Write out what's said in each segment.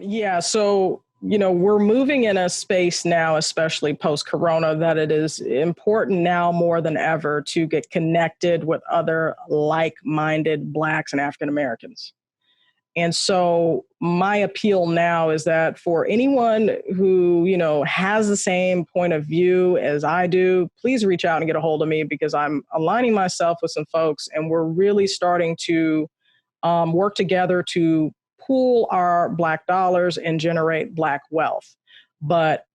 Yeah. So, we're moving in a space now, especially post-corona, that it is important now more than ever to get connected with other like-minded Blacks and African Americans. And so my appeal now is that for anyone who, has the same point of view as I do, please reach out and get a hold of me, because I'm aligning myself with some folks and we're really starting to work together to pool our Black dollars and generate Black wealth. But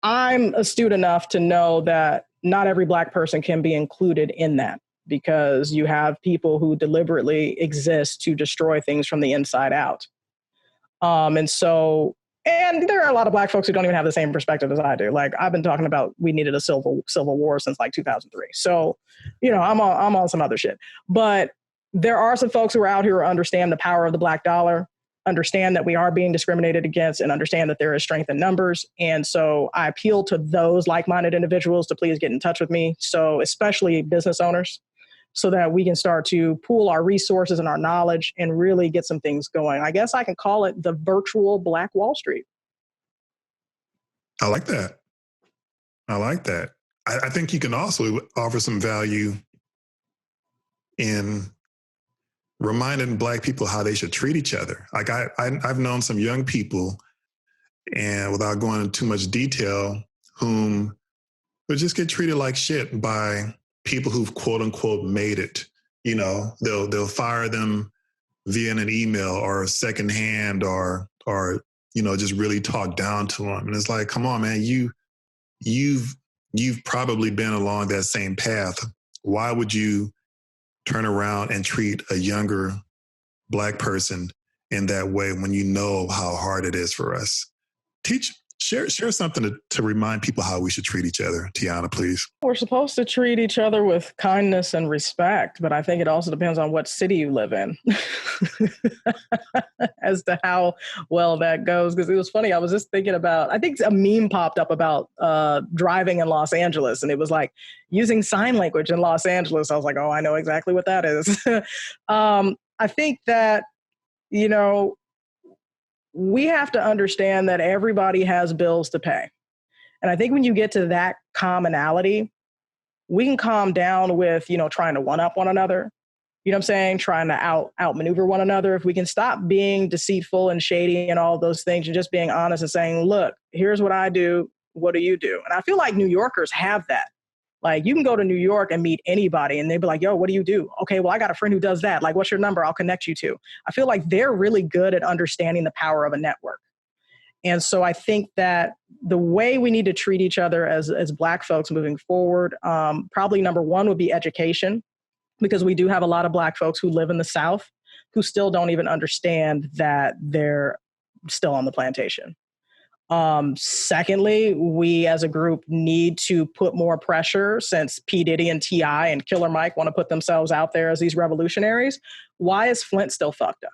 I'm astute enough to know that not every Black person can be included in that, because you have people who deliberately exist to destroy things from the inside out. And there are a lot of Black folks who don't even have the same perspective as I do. Like, I've been talking about we needed a civil war since like 2003. So, I'm on some other shit. But there are some folks who are out here who understand the power of the Black dollar, understand that we are being discriminated against, and understand that there is strength in numbers. And so I appeal to those like-minded individuals to please get in touch with me. So especially business owners, so that we can start to pool our resources and our knowledge and really get some things going. I guess I can call it the virtual Black Wall Street. I like that. I think you can also offer some value in reminding Black people how they should treat each other. Like I've known some young people, and without going into too much detail, whom would just get treated like shit by people who've quote unquote made it. They'll fire them via an email or secondhand or just really talk down to them. And it's like, come on, man, you've probably been along that same path. Why would you turn around and treat a younger Black person in that way when you know how hard it is for us? Share something to remind people how we should treat each other, Tiauna, please. We're supposed to treat each other with kindness and respect, but I think it also depends on what city you live in as to how well that goes. Because it was funny, I was just thinking about, I think a meme popped up about driving in Los Angeles, and it was like using sign language in Los Angeles. I was like, oh, I know exactly what that is. I think that, we have to understand that everybody has bills to pay. And I think when you get to that commonality, we can calm down with, trying to one-up one another. You know what I'm saying? Trying to outmaneuver one another. If we can stop being deceitful and shady and all those things and just being honest and saying, look, here's what I do. What do you do? And I feel like New Yorkers have that. Like, you can go to New York and meet anybody and they'd be like, yo, what do you do? Okay, well, I got a friend who does that. Like, what's your number? I'll connect you to. I feel like they're really good at understanding the power of a network. And so I think that the way we need to treat each other as Black folks moving forward, probably number one would be education, because we do have a lot of Black folks who live in the South who still don't even understand that they're still on the plantation. Secondly, we as a group need to put more pressure, since P. Diddy and T.I. and Killer Mike want to put themselves out there as these revolutionaries. Why is Flint still fucked up?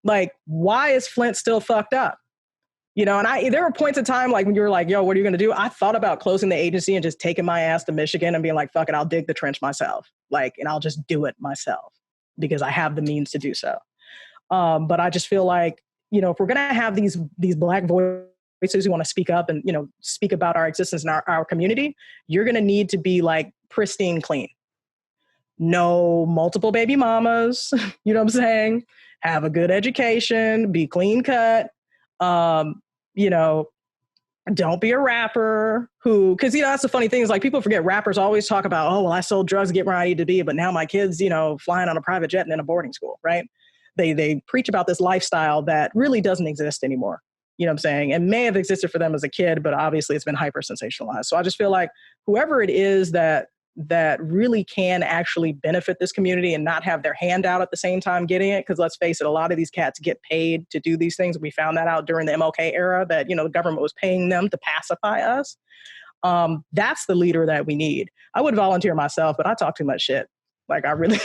Like, why is Flint still fucked up? And there were points in time, like when you were like, yo, what are you going to do? I thought about closing the agency and just taking my ass to Michigan and being like, fuck it, I'll dig the trench myself. and I'll just do it myself because I have the means to do so. But I just feel like, if we're going to have these Black voices who want to speak up and, speak about our existence in our community, you're going to need to be like pristine clean. No multiple baby mamas, you know what I'm saying? Have a good education, be clean cut. Don't be a rapper because, that's the funny thing is like people forget rappers always talk about, oh, well, I sold drugs to get where I need to be, but now my kids, flying on a private jet and in a boarding school, right? They preach about this lifestyle that really doesn't exist anymore. You know what I'm saying? And may have existed for them as a kid, but obviously it's been hyper sensationalized. So I just feel like whoever it is that really can actually benefit this community and not have their hand out at the same time getting it. Because let's face it, a lot of these cats get paid to do these things. We found that out during the MLK era that, the government was paying them to pacify us. That's the leader that we need. I would volunteer myself, but I talk too much shit. Like I really,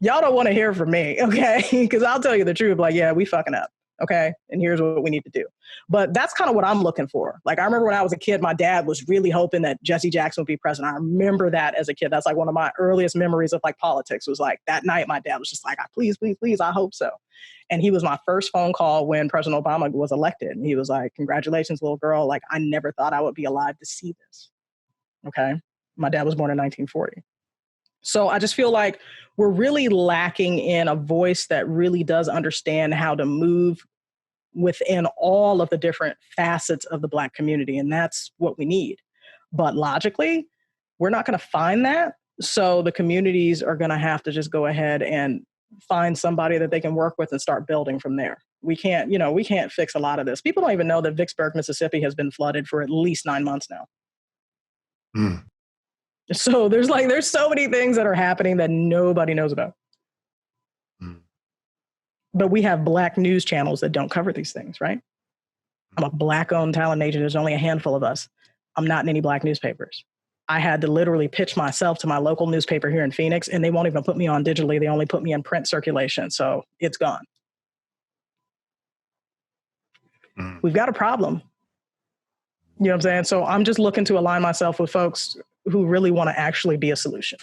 y'all don't want to hear from me. Okay. Because I'll tell you the truth. Like, yeah, we fucking up. Okay. And here's what we need to do. But that's kind of what I'm looking for. Like, I remember when I was a kid, my dad was really hoping that Jesse Jackson would be president. I remember that as a kid. That's like one of my earliest memories of like politics was like that night. My dad was just like, please, please, please. I hope so. And he was my first phone call when President Obama was elected. And he was like, congratulations, little girl. Like, I never thought I would be alive to see this. Okay. My dad was born in 1940. So I just feel like we're really lacking in a voice that really does understand how to move within all of the different facets of the Black community. And that's what we need. But logically, we're not going to find that. So the communities are going to have to just go ahead and find somebody that they can work with and start building from there. We can't fix a lot of this. People don't even know that Vicksburg, Mississippi has been flooded for at least 9 months now. Mm. So there's so many things that are happening that nobody knows about. Mm. But we have Black news channels that don't cover these things, right? I'm a Black-owned talent agent. There's only a handful of us. I'm not in any Black newspapers. I had to literally pitch myself to my local newspaper here in Phoenix, and they won't even put me on digitally. They only put me in print circulation. So it's gone. Mm. We've got a problem. You know what I'm saying? So I'm just looking to align myself with folks who really want to actually be a solution.